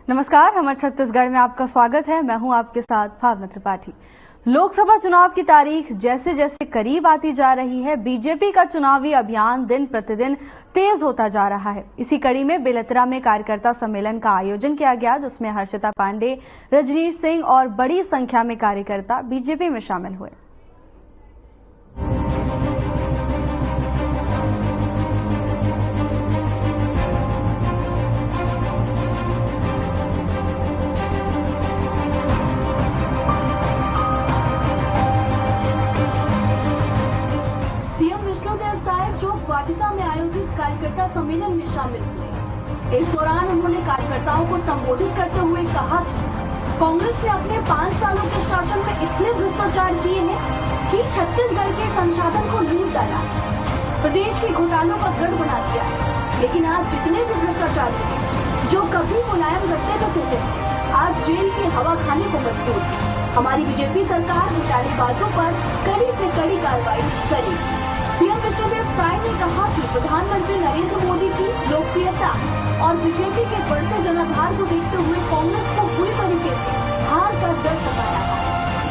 नमस्कार, हमारे छत्तीसगढ़ में आपका स्वागत है। मैं हूं आपके साथ भावना त्रिपाठी। लोकसभा चुनाव की तारीख जैसे जैसे करीब आती जा रही है, बीजेपी का चुनावी अभियान दिन प्रतिदिन तेज होता जा रहा है। इसी कड़ी में बेलतरा में कार्यकर्ता सम्मेलन का आयोजन किया गया, जिसमें हर्षिता पांडे, रजनीश सिंह और बड़ी संख्या में कार्यकर्ता बीजेपी में शामिल हुए। वाटिका में आयोजित कार्यकर्ता सम्मेलन में शामिल हुए। इस दौरान उन्होंने कार्यकर्ताओं को संबोधित करते हुए कहा कि कांग्रेस ने अपने 5 सालों के शासन में इतने भ्रष्टाचार किए हैं कि छत्तीसगढ़ के संसाधन को लूट डाला, प्रदेश के घोटालों का गढ़ बना दिया। लेकिन आज जितने भी भ्रष्टाचार हुए, जो कभी मुलायम गद्दे पे सोते थे, आज जेल की हवा खाने को मजबूर है। हमारी बीजेपी सरकार घोटालेबाजों पर कड़ी से कड़ी कार्रवाई करेगी। सीएम विष्णुदेव साय ने कहा कि प्रधानमंत्री नरेंद्र मोदी की लोकप्रियता और बीजेपी के बढ़ते जनाधार को देखते हुए कांग्रेस को पूरी तरीके से हार का डर सताया है,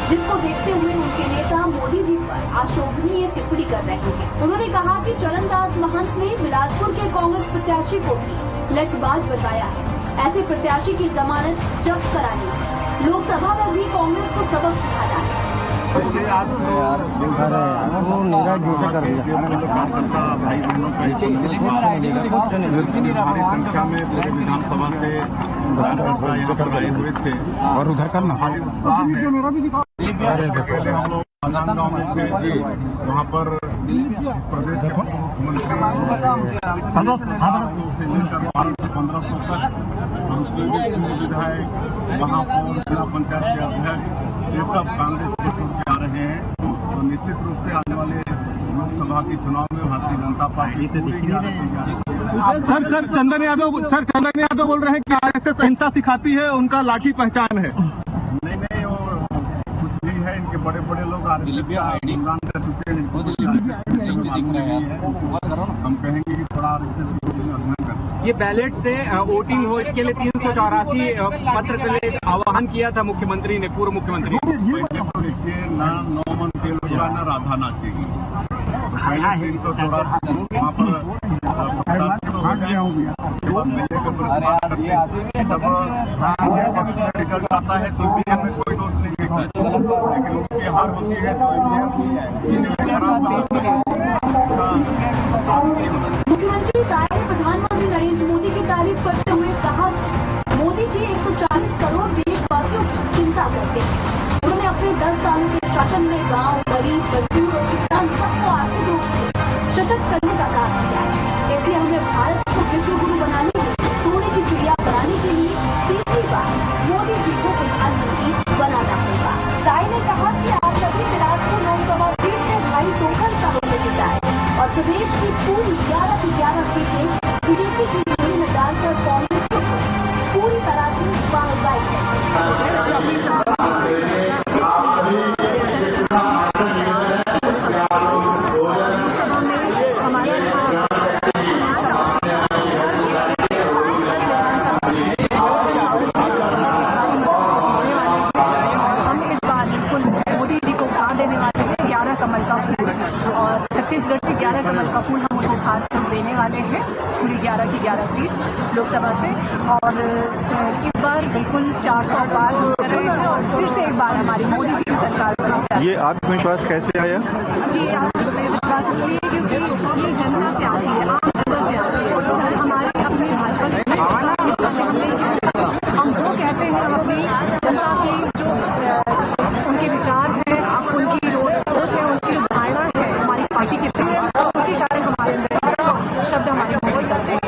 जिसको देखते हुए उनके नेता मोदी जी पर अशोभनीय टिप्पणी कर रहे हैं। उन्होंने कहा कि चरणदास महंत ने बिलासपुर के कांग्रेस प्रत्याशी को भी लटबाज बताया है। ऐसे प्रत्याशी की जमानत जब्त करानी है। लोकसभा में भी कांग्रेस को सबक सिखाना है। आज तो कार्यकर्ता भाई बहनों का भारी संख्या में पूरे विधानसभा से कार्यकर्ता यहाँ पर आए हुए थे और उधर करना भारी उत्साह है। पहले हम लोग गांव में थे, वहाँ पर इस प्रदेश के मुख्यमंत्री 1500 से लेकर 1200-1500 तक और उसमें विधायक, महापौर, जिला पंचायत के अध्यक्ष, ये सब कांग्रेस के छोड़ के आ रहे हैं। तो निश्चित रूप से आने वाले लोकसभा के चुनाव में भारतीय जनता पार्टी सर चंदन यादव बोल रहे हैं कि आरएसएस अहिंसा सिखाती है, उनका लाठी पहचान है। नहीं, और कुछ भी है, इनके बड़े बड़े लोग आरएसएस कर चुके हैं। हम कहेंगे कि थोड़ा आरएसएस में अध्ययन करें। ये बैलेट से वोटिंग हो, इसके लिए 384 पत्र के लिए आह्वान किया था मुख्यमंत्री ने, पूर्व मुख्यमंत्री। तो देखिए, ना 9 मन तेल होगा, ना राधा नाचेगी। पहले 384 वहाँ पर रिजल्ट आता है तो ईवीएम में कोई दोष नहीं देखता, लेकिन उनकी हार होती है तो मुख्यमंत्री साय ने प्रधानमंत्री नरेंद्र मोदी की तारीफ करते हुए कहा मोदी जी 140 करोड़ देशवासियों की चिंता करते हैं। उन्होंने अपने 10 सालों के शासन में गांव, गरीब, मजदूर और किसान सबको आर्थिक रूप से सशक्त करने का काम किया है। इसलिए हमें भारत को विश्व गुरु बनाने के लिए, सोने की चिड़िया बनाने के लिए तीसरी बार मोदी जी को प्रधानमंत्री बनाना होगा। साय ने कहा कि आप सभी बिलासपुर लोकसभा सीट से भाई धोखा का जीता है और प्रदेश की पूरी 11 की 11 सीटें बीजेपी की झोली में डालकर कांग्रेस को पूरी तरह से बाहर है। और छत्तीसगढ़ से 11 कमल का फूल हम उनको खास कर देने वाले हैं, पूरी 11 की 11 सीट लोकसभा से। और इस बार बिल्कुल 400 पार कर रहे हैं और फिर से एक बार हमारी मोदी जी की सरकार। ये आत्मविश्वास कैसे आया? जी, आत्मविश्वास इसलिए क्योंकि ये जनता से आती है, आम जनता से आती है। और हमारे अपने भाजपा हम जो कहते हैं, हम अपनी जनता की जो उनके विचार हैं, उनकी जो सोच है, उनकी जो धारणा है हमारी पार्टी के प्रति, उसके कारण हमारे अंदर शब्द हमारे मुंह करते हैं।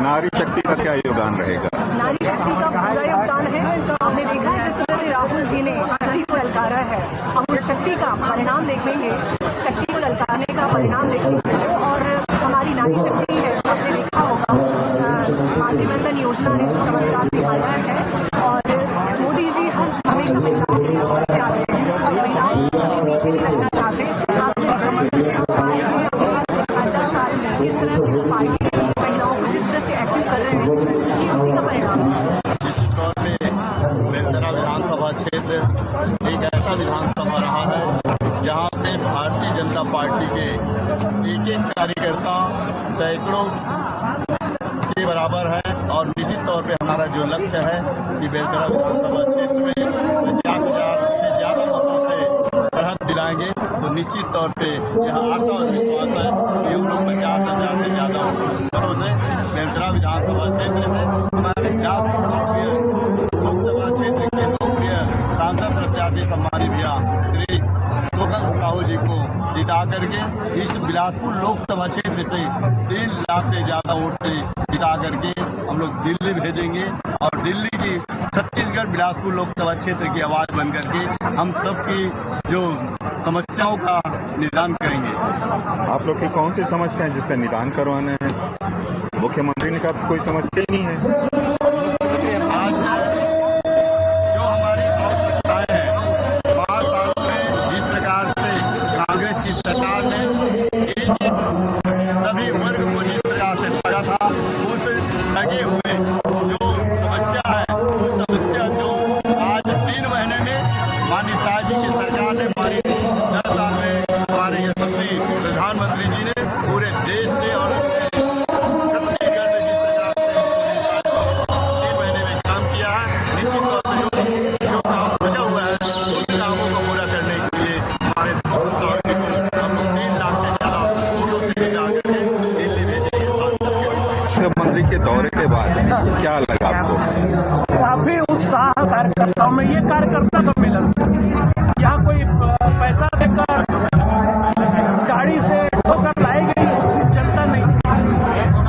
नारी शक्ति का क्या योगदान रहेगा? नारी शक्ति का पूरा योगदान है। आपने देखा है जिस तरह से राहुल जी ने शक्ति को ललकारा है, हम उस शक्ति का परिणाम देखेंगे, शक्ति को ललकारने का परिणाम देखेंगे। और हमारी नारी शक्ति है, आपने देखा होगा मातृवंदन योजना ने जो चमत्कार दिखाया है, और मोदी जी हमेशा महिलाओं के लिए क्या रहे हैं, महिलाओं को पीछे नहीं रखना चाहते। आपने समर्थन से 10 साल में जिस तरह से पार्टी महिलाओं को जिस तरह से एक्टिव कर रहे हैं, ये उसी का परिणाम है। तौर पे हमारा जो लक्ष्य है कि बेलतरा विधानसभा क्षेत्र में 50,000 से ज्यादा मतों से बढ़त दिलाएंगे, तो निश्चित तौर पे यह आशा और विश्वास है कि हम लोग 50,000 से ज्यादा मतों से बेलतरा विधानसभा क्षेत्र से हमारे लोकप्रिय लोकसभा क्षेत्र के लोकप्रिय सांसद प्रत्याशी सम्मानित भैया श्री शोभन साहू जी को जिता करके इस बिलासपुर लोकसभा क्षेत्र से 3 लाख से ज्यादा वोट से जिता करके हम लोग दिल्ली भेजेंगे और दिल्ली की छत्तीसगढ़ बिलासपुर लोकसभा क्षेत्र की आवाज बन करके हम सबकी जो समस्याओं का निदान करेंगे। आप लोग की कौन सी समस्या है जिसका निदान करवाना है? मुख्यमंत्री ने कहा कोई समस्या ही नहीं है। आज जो हमारी आवश्यकताएं हैं 5 सालों में जिस प्रकार से कांग्रेस की सरकार ने सभी वर्ग को जिस प्रकार से ठगा था, उस ठगे हुए जो समस्या है, उस समस्या जो आज 3 महीने में माननीय शाह जी की सरकार ने हमारी 10 साल में हमारे यशस्वी प्रधानमंत्री जी ने पूरे देश से और छत्तीसगढ़ में जिस प्रकार से 3 महीने में काम किया है, निश्चित तौर पर जो काम बचा हुआ है उन कामों को पूरा करने के लिए हमारे हम लोग 3 लाख से ज्यादा वोटों से जिता करके दिल्ली भेजेंगे। मुख्यमंत्री के दौरे के बाद क्या लगा आपको? काफी उत्साह कार्यकर्ताओं में। ये कार्यकर्ता सम्मेलन यहाँ कोई पैसा देकर गाड़ी से ठोकर लाई गई जनता नहीं,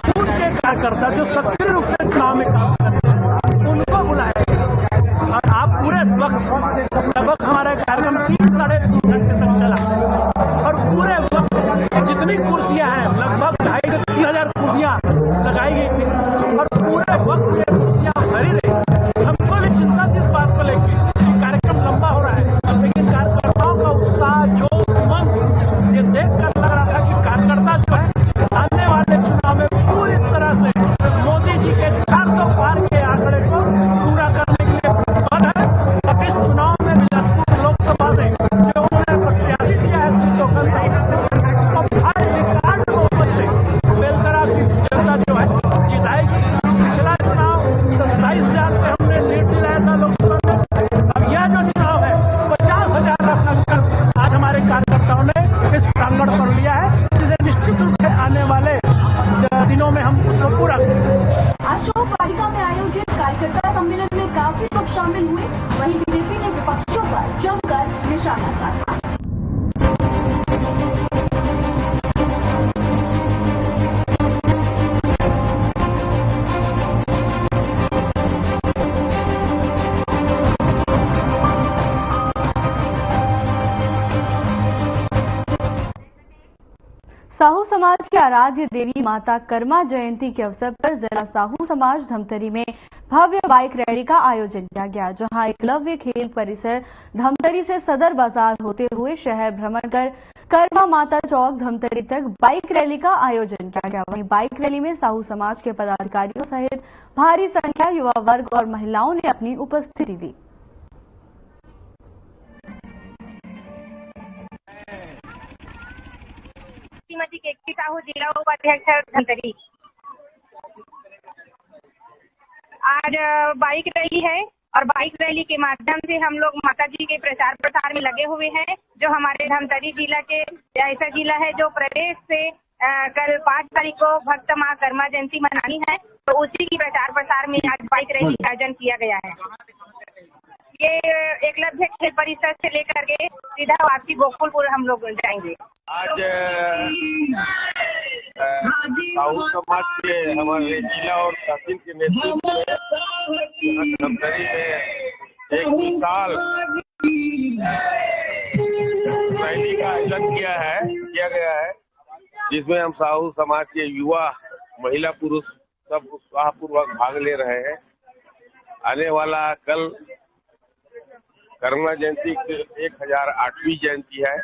बूथ के कार्यकर्ता जो सक्रिय रूप से चुनाव में काम करते हैं उनको बुलाया गया। और आप पूरे वक्त लगभग हमारा कार्यक्रम 3-3.5 घंटे तक चला और पूरे वक्त जितनी कुर्सियां हैं लगभग 2,500 से 3,000 कुर्सियां लगाई गई थी और पूरे वक्त ये कुर्सियां भरी रही। हमको भी चिंता थी इस बात को लेकर कि कार्यक्रम लंबा हो रहा है, लेकिन कार्यकर्ताओं का उत्साह जोश उमंग ये देखकर लग रहा था कि कार्यकर्ता जो है आने वाले चुनाव में पूरी तरह से मोदी जी के 400 पार के आंकड़े को पूरा करने के लिए प्रतिबद्ध है। अब इस चुनाव में बिलासपुर लोकसभा से जो उन्होंने प्रत्याशी दिया है श्री शोभन साहू को भारी रिकॉर्ड बहुमत से बेलतरा की जनता जो है जिताएगी। पिछला चुनाव 27,000 से हमने लीड दिलाया था लोकसभा में। अब यह जो चुनाव है 50,000 का संकल्प आज हमारे कार्यकर्ताओं ने इस प्रांगण पर लिया है, जिसे निश्चित रूप से आने वाले दिनों में हम उसको पूरा करेंगे। अशोक वाटिका में आयोजित कार्यकर्ता सम्मेलन में काफी लोग शामिल हुए, वहीं बीजेपी ने विपक्षियों पर जमकर निशाना साधा। साहू समाज के आराध्य देवी माता कर्मा जयंती के अवसर पर जिला साहू समाज धमतरी में भव्य बाइक रैली का आयोजन किया गया, जहां एकलव्य खेल परिसर धमतरी से सदर बाजार होते हुए शहर भ्रमण कर कर्मा माता चौक धमतरी तक बाइक रैली का आयोजन किया गया। वहीं बाइक रैली में साहू समाज के पदाधिकारियों सहित भारी संख्या युवा वर्ग और महिलाओं ने अपनी उपस्थिति दी। श्रीमती केके साहू जिला उपाध्यक्ष धमतरी। आज बाइक रैली है और बाइक रैली के माध्यम से हम लोग माता जी के प्रचार प्रसार में लगे हुए हैं। जो हमारे धमतरी जिला के ऐसा जिला है जो प्रदेश से कल 5 तारीख को भक्त मां कर्मा जयंती मनानी है, तो उसी की प्रचार प्रसार में आज बाइक रैली का आयोजन किया गया है। ये एकलव्य खेल परिसर से लेकर के सीधा वापसी गोकुलपुर हम लोग जाएंगे। आज साहू समाज के हमारे जिला और तहसील के नेतृत्व में धमतरी में एक विशाल रैली का आयोजन किया गया है, जिसमें हम साहू समाज के युवा महिला पुरुष सब उत्साहपूर्वक भाग ले रहे हैं। आने वाला कल कर्मा जयंती की 1008वीं जयंती है,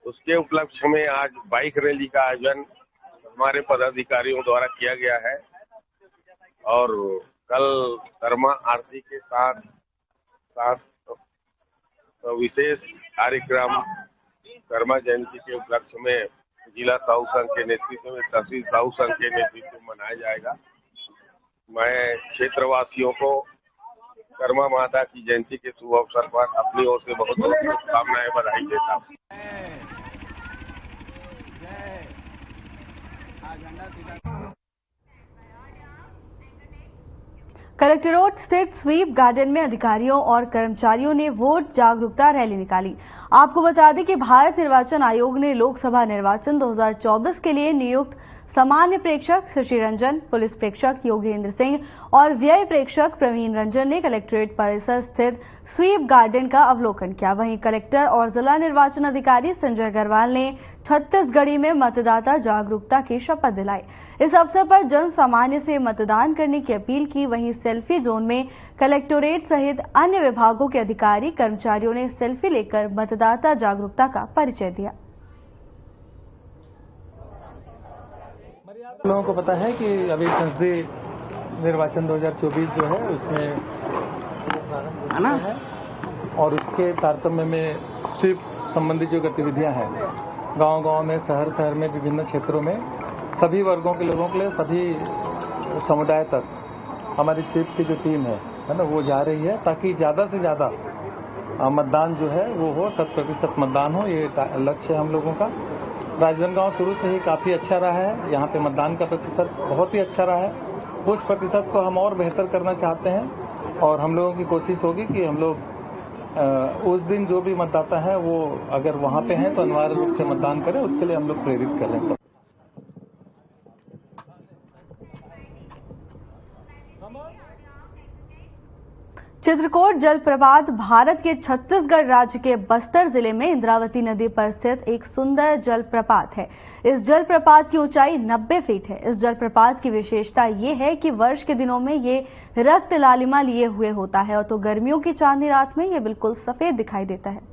उसके उपलक्ष्य में आज बाइक रैली का आयोजन हमारे पदाधिकारियों द्वारा किया गया है और कल कर्मा आरती के साथ विशेष कार्यक्रम कर्मा जयंती के उपलक्ष्य में जिला साहू संघ के नेतृत्व में, तहसील साहू संघ के नेतृत्व में मनाया जाएगा, मैं क्षेत्रवासियों को कर्मा माता की जयंती के शुभ अवसर पर अपनी ओर से बहुत बहुत शुभकामनाएं बधाई देता हूँ। कलेक्ट्रेट स्थित स्वीप गार्डन में अधिकारियों और कर्मचारियों ने वोट जागरूकता रैली निकाली। आपको बता दें कि भारत निर्वाचन आयोग ने लोकसभा निर्वाचन 2024 के लिए नियुक्त सामान्य प्रेक्षक शशि रंजन, पुलिस प्रेक्षक योगेंद्र सिंह और व्यय प्रेक्षक प्रवीण रंजन ने कलेक्ट्रेट परिसर स्थित स्वीप गार्डन का अवलोकन किया। वहीं कलेक्टर और जिला निर्वाचन अधिकारी संजय अग्रवाल ने छत्तीसगढ़ी में मतदाता जागरूकता की शपथ दिलाई। इस अवसर पर जन सामान्य से मतदान करने की अपील की। वहीं सेल्फी जोन में कलेक्टोरेट सहित अन्य विभागों के अधिकारी कर्मचारियों ने सेल्फी लेकर मतदाता जागरूकता का परिचय दिया। लोगों को पता है कि अभी संसदीय निर्वाचन 2024 जो है उसमें है ना, और उसके तारतम्य में स्वीप संबंधी जो गतिविधियां हैं गांव-गांव में, शहर में, विभिन्न क्षेत्रों में सभी वर्गों के लोगों के लिए, सभी समुदाय तक हमारी स्वीप की जो टीम है ना, वो जा रही है ताकि ज्यादा से ज्यादा मतदान जो है वो हो, 100% मतदान हो। ये लक्ष्य है हम लोगों का। राजनांदगांव शुरू से ही काफी अच्छा रहा है, यहाँ पे मतदान का प्रतिशत बहुत ही अच्छा रहा है। उस प्रतिशत को हम और बेहतर करना चाहते हैं और हम लोगों की कोशिश होगी कि हम लोग उस दिन जो भी मतदाता है वो अगर वहाँ पे हैं तो अनिवार्य रूप से मतदान करें, उसके लिए हम लोग प्रेरित कर रहे हैं सब। चित्रकोट जलप्रपात भारत के छत्तीसगढ़ राज्य के बस्तर जिले में इंद्रावती नदी पर स्थित एक सुंदर जलप्रपात है। इस जलप्रपात की ऊंचाई 90 फीट है। इस जलप्रपात की विशेषता ये है कि वर्ष के दिनों में ये रक्त लालिमा लिए हुए होता है और तो गर्मियों की चांदनी रात में ये बिल्कुल सफेद दिखाई देता है।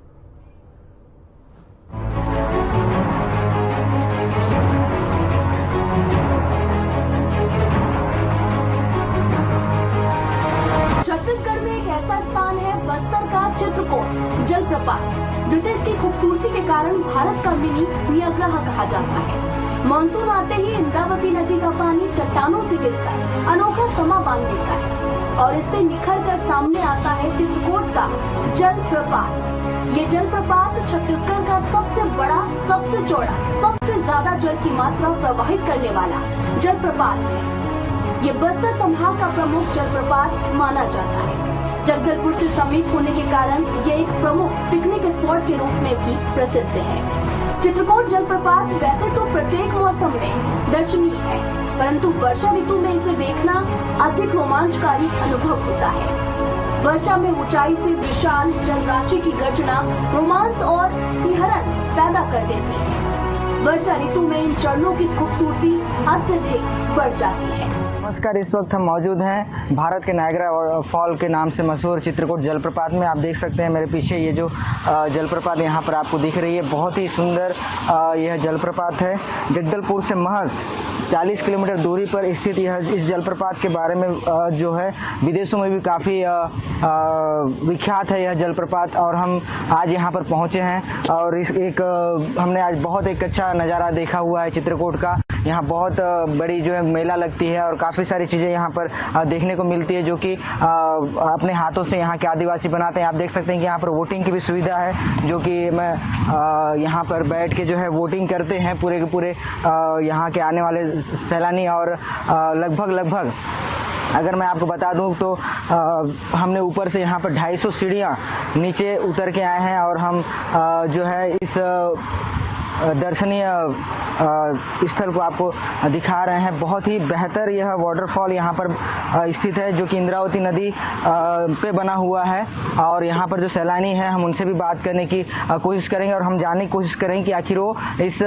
छत्तीसगढ़ में एक ऐसा स्थान है बस्तर का चित्रकोट जलप्रपात, जिसे इसकी खूबसूरती के कारण भारत का मिनी नियाग्रा कहा जाता है। मानसून आते ही इंद्रावती नदी का पानी चट्टानों से गिरकर अनोखा समा बांध देता है और इससे निखर कर सामने आता है चित्रकोट का जलप्रपात। ये जलप्रपात छत्तीसगढ़ का सबसे बड़ा, सबसे चौड़ा, सबसे ज्यादा जल की मात्रा प्रवाहित करने वाला जलप्रपात है। ये बस्तर संभाग का प्रमुख जलप्रपात माना जाता है। जगदलपुर से समीप होने के कारण ये एक प्रमुख पिकनिक स्पॉट के रूप में भी प्रसिद्ध है। चित्रकोट जलप्रपात वैसे तो प्रत्येक मौसम में दर्शनीय है, परंतु वर्षा ऋतु में इसे देखना अधिक रोमांचकारी अनुभव होता है। वर्षा में ऊंचाई से विशाल जल राशि की गर्जना रोमांच और सिहरन पैदा कर देती है। वर्षा ऋतु में इन झरनों की खूबसूरती अत्यधिक बढ़ जाती है। नमस्कार, इस वक्त हम मौजूद हैं भारत के नायग्रा फॉल के नाम से मशहूर चित्रकोट जलप्रपात में। आप देख सकते हैं मेरे पीछे ये जो जलप्रपात यहाँ पर आपको दिख रही है, बहुत ही सुंदर यह जलप्रपात है। जगदलपुर से महज 40 किलोमीटर दूरी पर स्थित यह इस जलप्रपात के बारे में जो है विदेशों में भी काफी विख्यात है यह जलप्रपात, और हम आज यहाँ पर पहुंचे हैं और हमने आज बहुत एक अच्छा नज़ारा देखा हुआ है चित्रकोट का। यहाँ बहुत बड़ी जो है मेला लगती है और काफी सारी चीजें यहाँ पर देखने को मिलती है जो कि अपने हाथों से यहाँ के आदिवासी बनाते हैं। आप देख सकते हैं कि यहाँ पर वोटिंग की भी सुविधा है, जो कि मैं यहाँ पर बैठ के जो है वोटिंग करते हैं पूरे के पूरे यहाँ के आने वाले सैलानी। और लगभग अगर मैं आपको बता दूं तो हमने ऊपर से यहाँ पर 250 सीढ़ियाँ नीचे उतर के आए हैं और हम जो है इस दर्शनीय स्थल को आपको दिखा रहे हैं। बहुत ही बेहतर यह वाटरफॉल यहाँ पर स्थित है, जो कि इंद्रावती नदी पे बना हुआ है। और यहाँ पर जो सैलानी है हम उनसे भी बात करने की कोशिश करेंगे और हम जानने की कोशिश करेंगे कि आखिर वो इस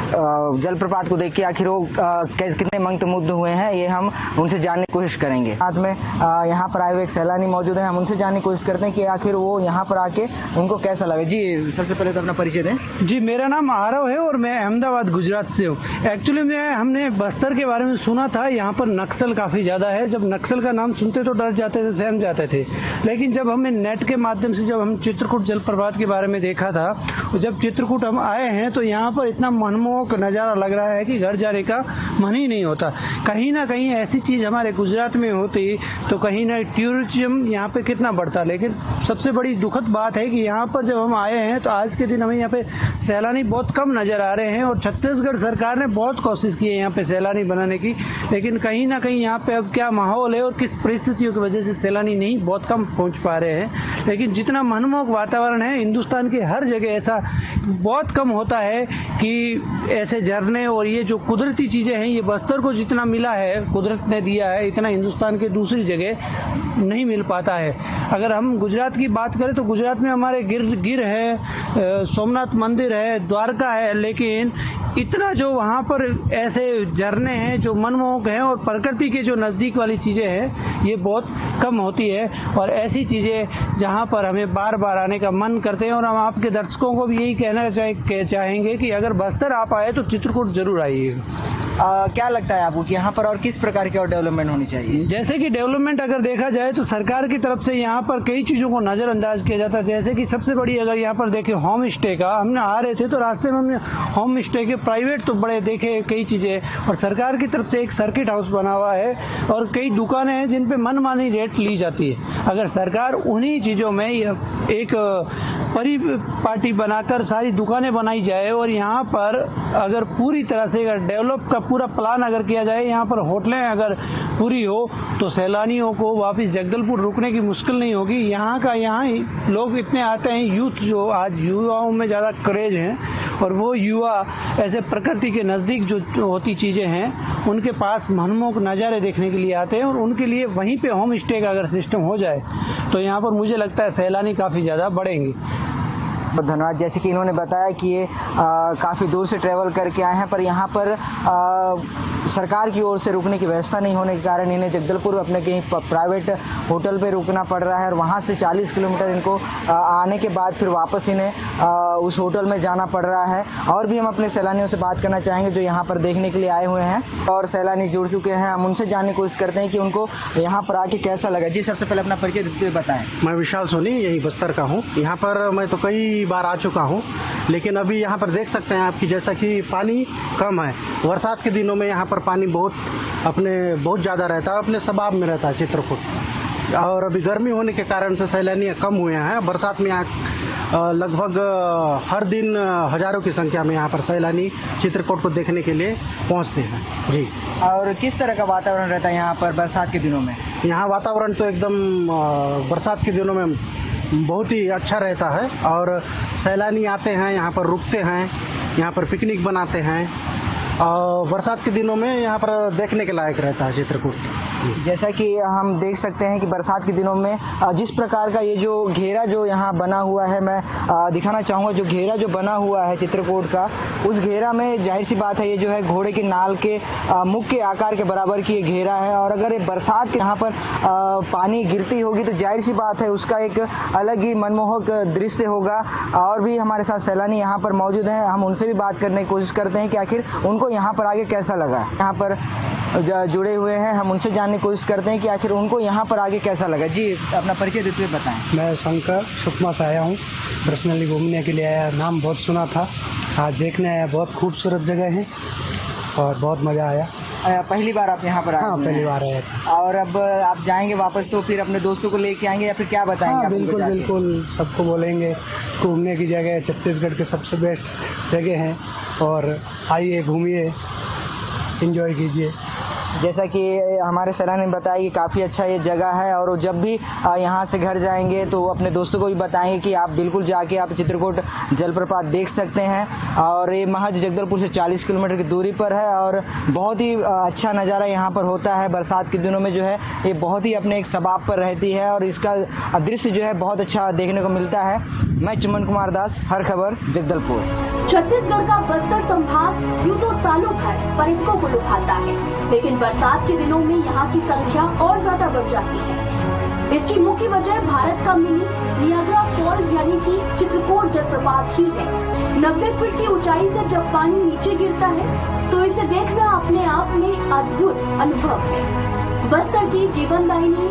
जलप्रपात को देख के आखिर वो कितने मंत्रमुग्ध हुए हैं, ये हम उनसे जानने की कोशिश करेंगे। साथ में यहाँ पर आए हुए एक सैलानी मौजूद है, हम उनसे जानने की कोशिश करते हैं कि आखिर वो यहाँ पर आके उनको कैसा लगे। जी, सबसे पहले तो अपना परिचय दें। जी, मेरा नाम आरव है और मैं अहमदाबाद गुजरात से हूँ। एक्चुअली हमने बस्तर के बारे में सुना था, यहाँ पर नक्सल काफी ज्यादा है। जब नक्सल का नाम सुनते तो डर जाते थे, सहम जाते थे, लेकिन जब हमें नेट के माध्यम से जब हम चित्रकूट जलप्रपात के बारे में देखा था, जब चित्रकूट हम आए हैं तो यहाँ पर इतना मनमोहक मनमोहक नज़ारा लग रहा है कि घर जाने का मन ही नहीं होता। कहीं ना कहीं ऐसी चीज़ हमारे गुजरात में होती तो कहीं ना टूरिज्म यहाँ पे कितना बढ़ता। लेकिन सबसे बड़ी दुखद बात है कि यहाँ पर जब हम आए हैं तो आज के दिन हमें यहाँ पे सैलानी बहुत कम नज़र आ रहे हैं और छत्तीसगढ़ सरकार ने बहुत कोशिश की है यहाँ पे सैलानी बनाने की, लेकिन कहीं ना कहीं यहाँ पे अब क्या माहौल है और किस परिस्थितियों की वजह से सैलानी नहीं बहुत कम पहुँच पा रहे हैं। लेकिन जितना मनमोहक वातावरण है हिंदुस्तान के हर जगह ऐसा बहुत कम होता है कि ऐसे झरने और ये जो कुदरती चीज़ें हैं ये बस्तर को जितना मिला है, कुदरत ने दिया है, इतना हिंदुस्तान के दूसरी जगह नहीं मिल पाता है। अगर हम गुजरात की बात करें तो गुजरात में हमारे गिर है, सोमनाथ मंदिर है, द्वारका है, लेकिन इतना जो वहाँ पर ऐसे झरने हैं जो मनमोहक हैं और प्रकृति के जो नज़दीक वाली चीज़ें हैं ये बहुत कम होती है। और ऐसी चीज़ें जहाँ पर हमें बार बार आने का मन करते हैं और हम आपके दर्शकों को भी यही कहना चाहेंगे कि अगर बस्तर आप आए तो चित्रकूट जरूर आइए। क्या लगता है आपको कि यहाँ पर और किस प्रकार की और डेवलपमेंट होनी चाहिए? जैसे कि डेवलपमेंट अगर देखा जाए तो सरकार की तरफ से यहाँ पर कई चीज़ों को नज़रअंदाज किया जाता है। जैसे कि सबसे बड़ी अगर यहाँ पर देखें होम स्टे का, हमने आ रहे थे तो रास्ते में हमने होम स्टे के प्राइवेट तो बड़े देखे कई चीज़ें, और सरकार की तरफ से एक सर्किट हाउस बना हुआ है और कई दुकानें हैं जिन पे मनमानी रेट ली जाती है। अगर सरकार उन्हीं चीज़ों में एक परिपाटी बनाकर सारी दुकानें बनाई जाए और यहाँ पर अगर पूरी तरह से अगर डेवलप का पूरा प्लान अगर किया जाए, यहाँ पर होटलें अगर पूरी हो तो सैलानियों को वापस जगदलपुर रुकने की मुश्किल नहीं होगी। यहाँ ही लोग इतने आते हैं, यूथ जो आज युवाओं में ज़्यादा क्रेज है और वो युवा ऐसे प्रकृति के नज़दीक जो होती चीज़ें हैं उनके पास मनमोहक नज़ारे देखने के लिए आते हैं और उनके लिए वहीं पे होम स्टे का अगर सिस्टम हो जाए तो यहाँ पर मुझे लगता है सैलानी काफ़ी ज़्यादा बढ़ेंगे। बहुत धन्यवाद। जैसे कि इन्होंने बताया कि ये काफ़ी दूर से ट्रैवल करके आए हैं, पर यहाँ पर सरकार की ओर से रुकने की व्यवस्था नहीं होने के कारण इन्हें जगदलपुर अपने कहीं प्राइवेट होटल पे रुकना पड़ रहा है और वहाँ से 40 किलोमीटर इनको आने के बाद फिर वापस इन्हें उस होटल में जाना पड़ रहा है। और भी हम अपने सैलानियों से बात करना चाहेंगे जो यहाँ पर देखने के लिए आए हुए हैं और सैलानी जुड़ चुके हैं। हम उनसे जानने की कोशिश करते हैं कि उनको यहाँ पर आके कैसा लगा। जी, सबसे पहले अपना परिचय देते हुए बताएं। मैं विशाल सोनी, यही बस्तर का हूँ। यहाँ पर मैं तो कई बार आ चुका हूँ, लेकिन अभी यहाँ पर देख सकते हैं आपकी जैसा कि पानी कम है। बरसात के दिनों में यहाँ पर पानी बहुत ज़्यादा रहता है, अपने सबाब में रहता है चित्रकूट। और अभी गर्मी होने के कारण से सैलानी कम हुए हैं। बरसात में यहाँ लगभग हर दिन हजारों की संख्या में यहाँ पर सैलानी चित्रकूट को देखने के लिए पहुँचते हैं। जी। और किस तरह का वातावरण रहता है यहाँ पर बरसात के दिनों में? यहाँ वातावरण तो एकदम बरसात के दिनों में बहुत ही अच्छा रहता है और सैलानी आते हैं, यहाँ पर रुकते हैं, यहाँ पर पिकनिक बनाते हैं और बरसात के दिनों में यहाँ पर देखने के लायक रहता है चित्रकूट। जैसा कि हम देख सकते हैं कि बरसात के दिनों में जिस प्रकार का ये जो घेरा जो यहाँ बना हुआ है, मैं दिखाना चाहूँगा। जो घेरा जो बना हुआ है चित्रकूट का, उस घेरा में जाहिर सी बात है ये जो है घोड़े की नाल के मुख के आकार के बराबर की ये घेरा है और अगर ये बरसात के यहाँ पर पानी गिरती होगी तो जाहिर सी बात है उसका एक अलग ही मनमोहक दृश्य होगा। और भी हमारे साथ सैलानी यहाँ पर मौजूद हैं, हम उनसे भी बात करने की कोशिश करते हैं कि आखिर उनको यहाँ पर आगे कैसा लगा। यहाँ पर जुड़े हुए हैं, हम उनसे जानने की कोशिश करते हैं कि आखिर उनको यहाँ पर आगे कैसा लगा। जी, अपना परिचय देते हुए बताएं। मैं शंकर सुकमा से आया हूँ, पर्सनली घूमने के लिए आया। नाम बहुत सुना था, आज देखने आया। बहुत खूबसूरत जगह है और बहुत मज़ा आया। पहली बार आप यहाँ पर आए? हाँ, पहली बार आया था। और अब आप जाएंगे वापस तो फिर अपने दोस्तों को लेके आएंगे या फिर क्या बताएंगे? हाँ, बिल्कुल बिल्कुल, सबको बोलेंगे घूमने की जगह छत्तीसगढ़ के सबसे बेस्ट जगह हैं और आइए घूमिए, एंजॉय कीजिए। जैसा कि हमारे सैलानी ने बताया कि काफ़ी अच्छा ये जगह है और जब भी यहाँ से घर जाएंगे तो अपने दोस्तों को भी बताएंगे कि आप बिल्कुल जाके आप चित्रकूट जलप्रपात देख सकते हैं। और ये महज जगदलपुर से 40 किलोमीटर की दूरी पर है और बहुत ही अच्छा नज़ारा यहाँ पर होता है। बरसात के दिनों में जो है ये बहुत ही अपने एक सबाब पर रहती है और इसका दृश्य जो है बहुत अच्छा देखने को मिलता है। मैं चमन कुमार दास, हर खबर जगदलपुर। छत्तीसगढ़ का बस्तर संभाग यूं तो सालों भर पर्यटकों को लुभाता है, लेकिन बरसात के दिनों में यहाँ की संख्या और ज्यादा बढ़ जाती है। इसकी मुख्य वजह भारत का मिनी नियाग्रा फॉल्स यानी कि चित्रकूट जलप्रपात ही है। 90 फीट की ऊंचाई से जब पानी नीचे गिरता है तो इसे देखना अपने आप में अद्भुत अनुभव है। बस्तर की जीवनदायिनी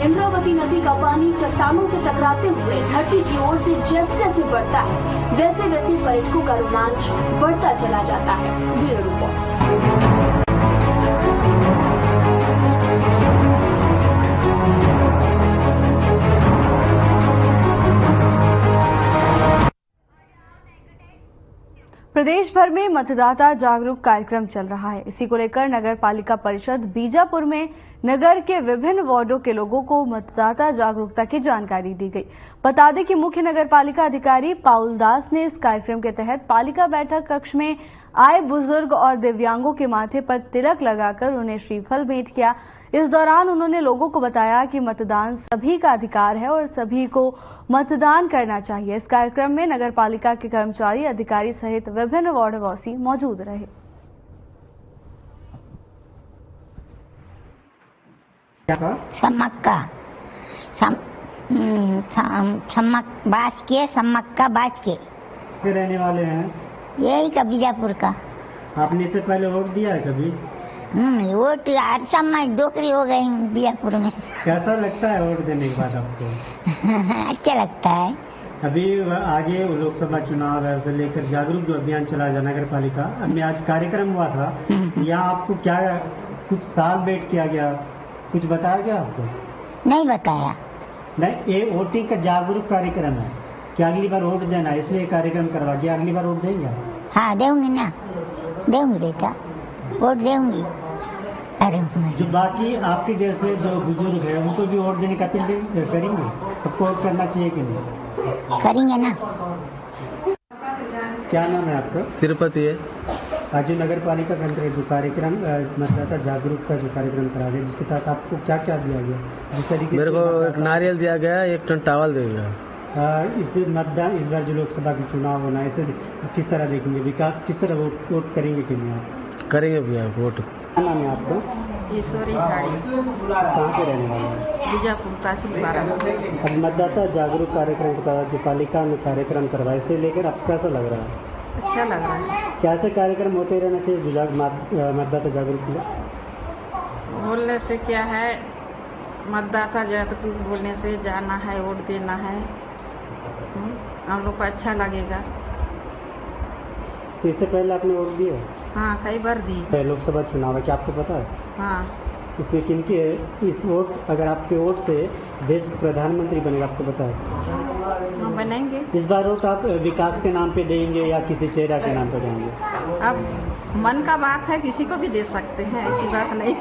इंद्रावती नदी का पानी चट्टानों से टकराते हुए धरती की ओर से जैसे जैसे बढ़ता है वैसे वैसे पर्यटकों का रोमांच बढ़ता चला जाता है। Bureau report. प्रदेश भर में मतदाता जागरूक कार्यक्रम चल रहा है। इसी को लेकर नगर पालिका परिषद बीजापुर में नगर के विभिन्न वार्डों के लोगों को मतदाता जागरूकता की जानकारी दी गई। बता दें कि मुख्य नगर पालिका अधिकारी पाउल दास ने इस कार्यक्रम के तहत पालिका बैठक कक्ष में आए बुजुर्ग और दिव्यांगों के माथे पर तिलक लगाकर उन्हें श्रीफल भेंट किया। इस दौरान उन्होंने लोगों को बताया कि मतदान सभी का अधिकार है और सभी को मतदान करना चाहिए। इस कार्यक्रम में नगर पालिका के कर्मचारी, अधिकारी सहित विभिन्न वार्डवासी मौजूद रहे। सम्मक्का बाज के रहने वाले हैं, यही का बीजापुर का। आपने इससे पहले वोट दिया है कभी? वोट हर समय डोकरी हो गई बीजापुर में। कैसा लगता है वोट देने के बाद आपको? अच्छा लगता है। अभी आगे लोकसभा चुनाव है, उसे लेकर जागरूक जो अभियान चला जा नगर पालिका में आज कार्यक्रम हुआ था, यहाँ आपको क्या कुछ साल वेट किया गया, कुछ बताया गया आपको? नहीं बताया। नहीं, ये वोटिंग का जागरूक कार्यक्रम है कि अगली बार वोट देना, इसलिए कार्यक्रम करवा के अगली बार वोट देंगे? हाँ देंगे ना, देंगे बेटा, वोट देंगी। अरे जो बाकी आपके जैसे जो बुजुर्ग है उनको भी वोट देने का अपील करेंगे? सबको वोट करना चाहिए कि नहीं? करेंगे ना। क्या नाम है आपका? तिरुपति है। आज नगर पालिका के अंतर्गत जो कार्यक्रम मतदाता जागरूकता जो कार्यक्रम करा गया, जिसके तहत आपको क्या क्या दिया गया? जिस तरीके मेरे को एक नारियल दिया गया, 1 टन टावल दिया गया। इस मतदान इस बार जो लोकसभा के चुनाव होना है, इसे किस तरह देखेंगे? विकास किस तरह वोट करेंगे कि नहीं? आप करेंगे भैया वोट। क्या नाम है आपका? ईश्वरी झाड़ी। कहाँ के रहने वाले हैं? बीजापुर तहसील बारामती। अब मतदाता जागरूक कार्यक्रम के तहत जो पालिका में कार्यक्रम करवाए, इसे लेकर आपको कैसा लग रहा है? अच्छा लग रहा है। क्या ऐसे कार्यक्रम होते रहना चाहिए मतदाता जागरूक में? बोलने से क्या है, मतदाता जागरूक बोलने से जाना है, वोट देना है, हम लोग को अच्छा लगेगा। तो इससे पहले आपने वोट दिए? हाँ, कई बार दी। लोकसभा चुनाव है, क्या आपको पता है? हाँ। इसमें किनके इस वोट, अगर आपके वोट से देश के प्रधानमंत्री बनेगा, आपको पता है? हम बनेंगे। इस बार वोट आप विकास के नाम पे देंगे या किसी चेहरा के नाम पे देंगे? अब मन का बात है, किसी को भी दे सकते हैं, ऐसी बात नहीं।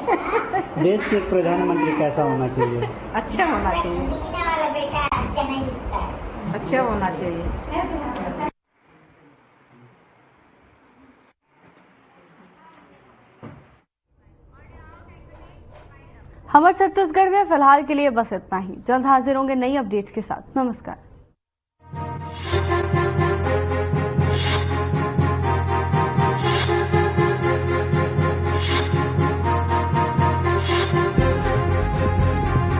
देश के प्रधानमंत्री कैसा होना चाहिए? अच्छा होना चाहिए, अच्छा होना चाहिए। हमारे छत्तीसगढ़ में फिलहाल के लिए बस इतना ही। जल्द हाजिर होंगे नई अपडेट्स के साथ। नमस्कार।